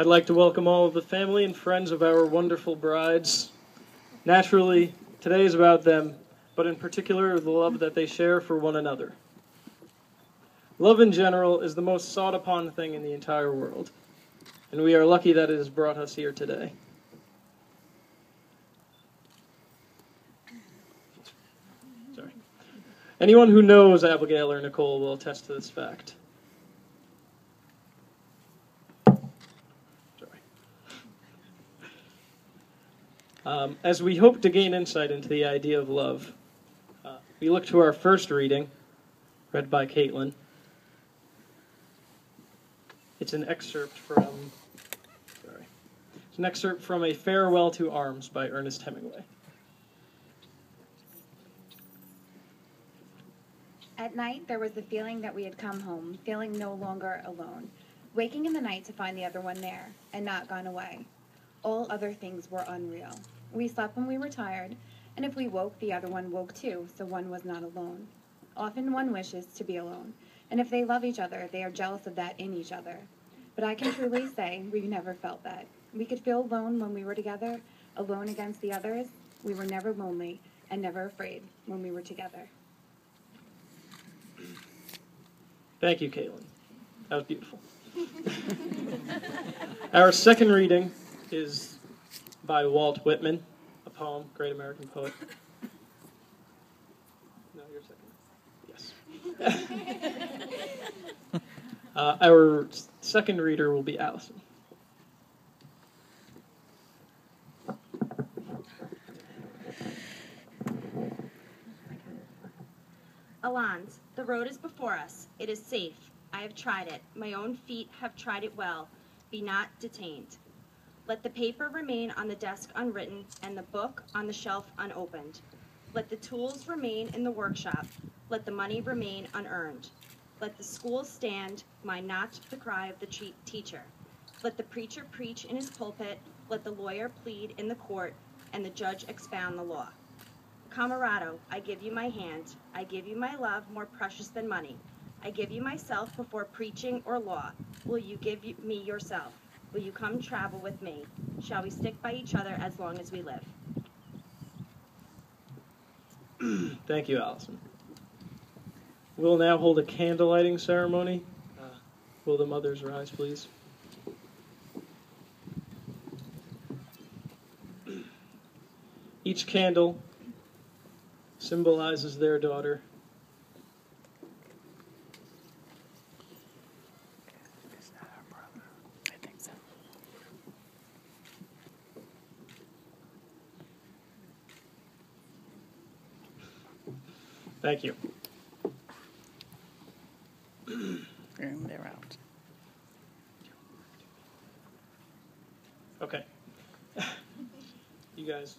I'd like to welcome all of the family and friends of our wonderful brides. Naturally, today is about them, but in particular the love that they share for one another. Love in general is the most sought-upon thing in the entire world, and we are lucky that it has brought us here today. Sorry. Anyone who knows Abigail or Nicole will attest to this fact. As we hope to gain insight into the idea of love, we look to our first reading, read by Caitlin. It's an excerpt from A Farewell to Arms by Ernest Hemingway. At night, there was the feeling that we had come home, feeling no longer alone, waking in the night to find the other one there, and not gone away. All other things were unreal. We slept when we were tired, and if we woke, the other one woke too, so one was not alone. Often one wishes to be alone, and if they love each other, they are jealous of that in each other. But I can truly say we never felt that. We could feel alone when we were together, alone against the others. We were never lonely and never afraid when we were together. Thank you, Caitlin. That was beautiful. Our second reading is by Walt Whitman, a poem, great American poet. No, you're second. Yes. Our second reader will be Allison. Alans, the road is before us. It is safe. I have tried it. My own feet have tried it well. Be not detained. Let the paper remain on the desk unwritten, and the book on the shelf unopened. Let the tools remain in the workshop. Let the money remain unearned. Let the school stand, mind not the cry of the teacher. Let the preacher preach in his pulpit. Let the lawyer plead in the court, and the judge expound the law. Camarado, I give you my hand. I give you my love, more precious than money. I give you myself before preaching or law. Will you give me yourself? Will you come travel with me? Shall we stick by each other as long as we live? Thank you, Allison. We'll now hold a candle lighting ceremony. Will the mothers rise, please? Each candle symbolizes their daughter. Thank you. And they're out. Okay. You guys.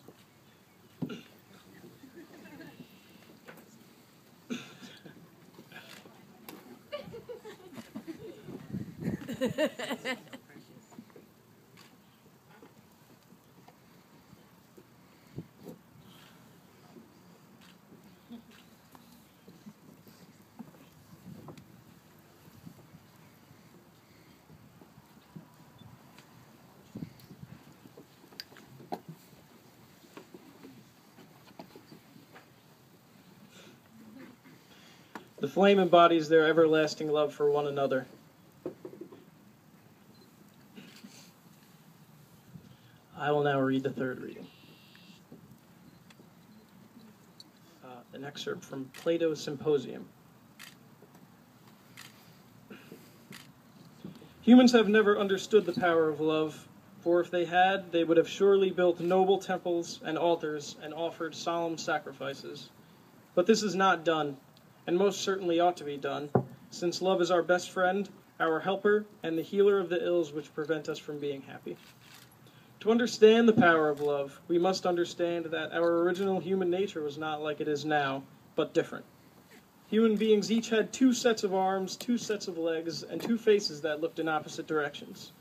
The flame embodies their everlasting love for one another. I will now read the third reading. An excerpt from Plato's Symposium. Humans have never understood the power of love, for if they had, they would have surely built noble temples and altars and offered solemn sacrifices. But this is not done, and most certainly ought to be done, since love is our best friend, our helper, and the healer of the ills which prevent us from being happy. To understand the power of love, we must understand that our original human nature was not like it is now, but different. Human beings each had 2 sets of arms, 2 sets of legs, and 2 faces that looked in opposite directions.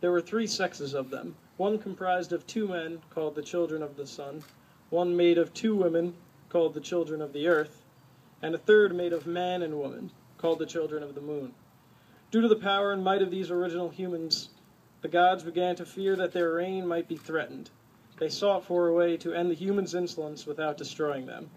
There were 3 sexes of them, one comprised of 2 men, called the children of the sun, one made of 2 women, called the children of the earth, and a third made of man and woman, called the children of the moon. Due to the power and might of these original humans, the gods began to fear that their reign might be threatened. They sought for a way to end the humans' insolence without destroying them.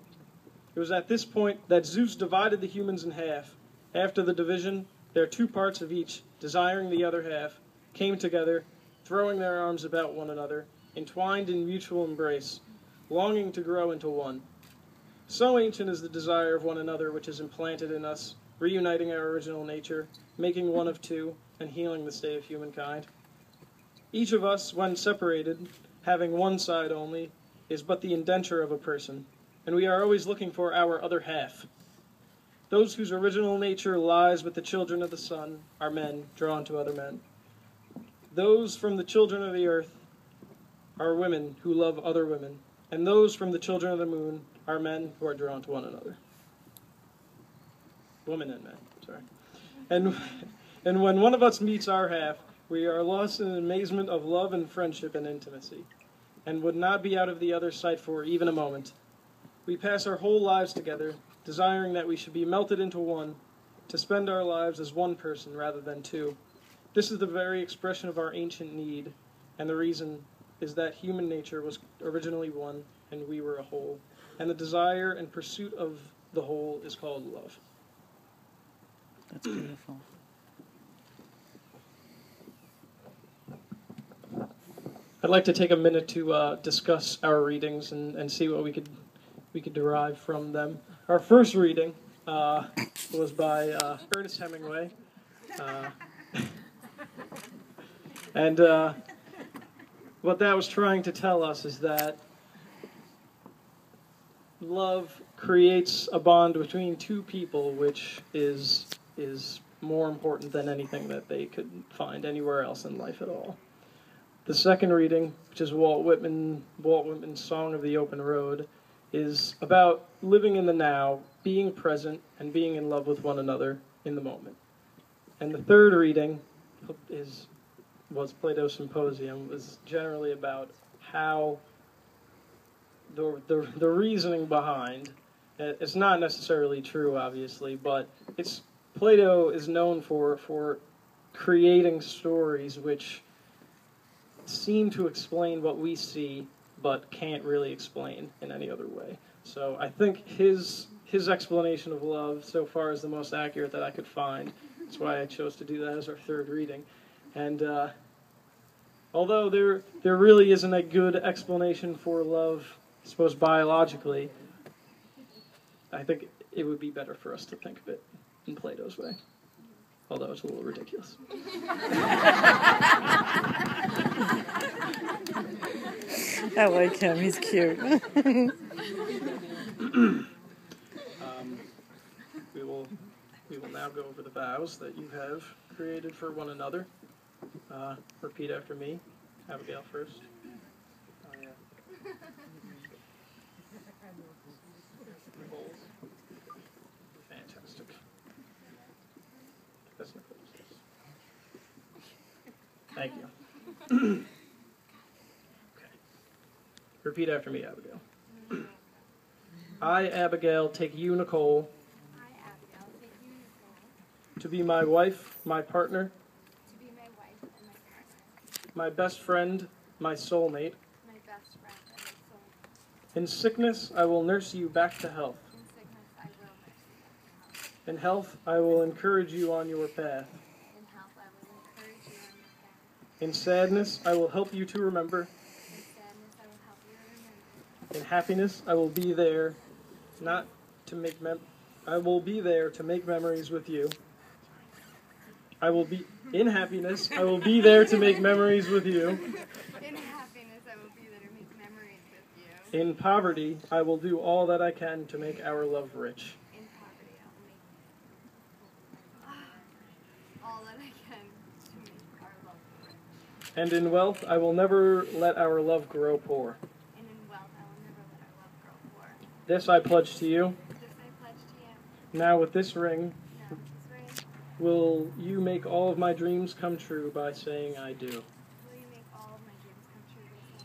It was at this point that Zeus divided the humans in half. After the division, their 2 parts of each, desiring the other half, came together, throwing their arms about one another, entwined in mutual embrace, longing to grow into one. So ancient is the desire of one another which is implanted in us, reuniting our original nature, making one of 2, and healing the state of humankind. Each of us, when separated, having one side only, is but the indenture of a person, and we are always looking for our other half. Those whose original nature lies with the children of the sun are men drawn to other men. Those from the children of the earth are women who love other women, and those from the children of the moon are men who are drawn to one another. Women and men, sorry. And when one of us meets our half, we are lost in an amazement of love and friendship and intimacy, and would not be out of the other's sight for even a moment. We pass our whole lives together, desiring that we should be melted into one, to spend our lives as one person rather than 2. This is the very expression of our ancient need, and the reason is that human nature was originally one, and we were a whole, and the desire and pursuit of the whole is called love. That's beautiful. I'd like to take a minute to discuss our readings and see what we could derive from them. Our first reading was by Ernest Hemingway, and what that was trying to tell us is that love creates a bond between 2 people, which is more important than anything that they could find anywhere else in life at all. The second reading, which is Walt Whitman's Song of the Open Road, is about living in the now, being present, and being in love with one another in the moment. And the third reading was Plato's Symposium, was generally about how the reasoning behind, it's not necessarily true, obviously, but Plato is known for creating stories which seem to explain what we see, but can't really explain in any other way. So I think his explanation of love so far is the most accurate that I could find. That's why I chose to do that as our third reading. And although there really isn't a good explanation for love, I suppose biologically, I think it would be better for us to think of it in Plato's way. Although it's a little ridiculous. I like him. He's cute. We will now go over the vows that you have created for one another. Repeat after me. Abigail first. Nicole. Fantastic. That's Nicole. Thank you. Okay. Repeat after me, Abigail. I, Abigail, take you, Nicole, to be my wife, my partner, my best friend, my soulmate. In sickness, I will nurse you back to health. In health, I will encourage you on your path. In sadness, I will help you to remember. In happiness, I will be there, I will be there to make memories with you. In happiness, I will be there to make memories with you. In happiness, I will be there to make memories with you. In poverty, I will do all that I can to make our love rich. In poverty, I will make all that I can to make our love rich. And in wealth, I will never let our love grow poor. And in wealth, I will never let our love grow poor. This I pledge to you. This I pledge to you. Now with this ring, Now with this ring, will you make all of my dreams come true by saying I do? will you make all of my dreams come true by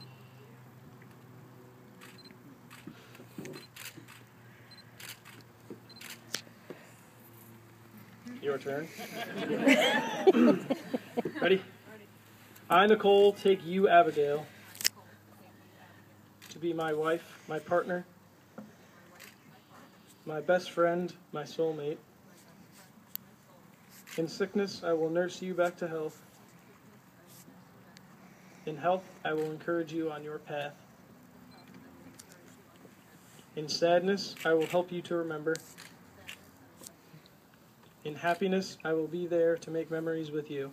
saying Your turn. Ready? I, Nicole, take you, Abigail, to be my wife, my partner, my best friend, my soulmate. In sickness, I will nurse you back to health. In health, I will encourage you on your path. In sadness, I will help you to remember. In happiness, I will be there to make memories with you.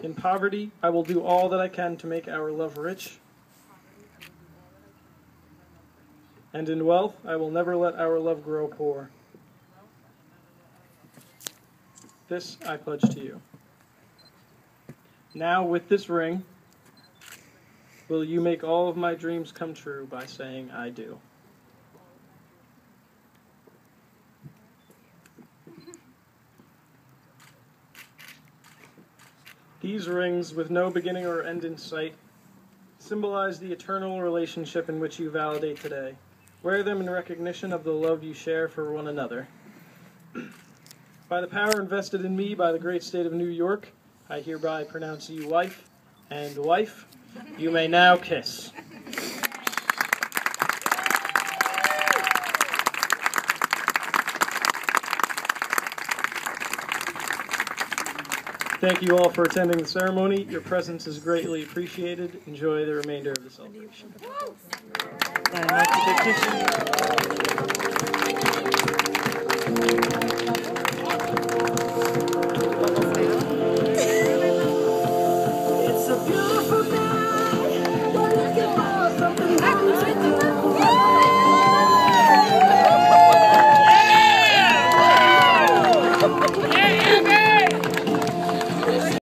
In poverty, I will do all that I can to make our love rich. And in wealth, I will never let our love grow poor. This I pledge to you. Now, with this ring, will you make all of my dreams come true by saying, I do? These rings, with no beginning or end in sight, symbolize the eternal relationship in which you validate today. Wear them in recognition of the love you share for one another. By the power invested in me by the great state of New York, I hereby pronounce you wife, and wife, you may now kiss. Thank you all for attending the ceremony. Your presence is greatly appreciated. Enjoy the remainder of the celebration. Like the petition.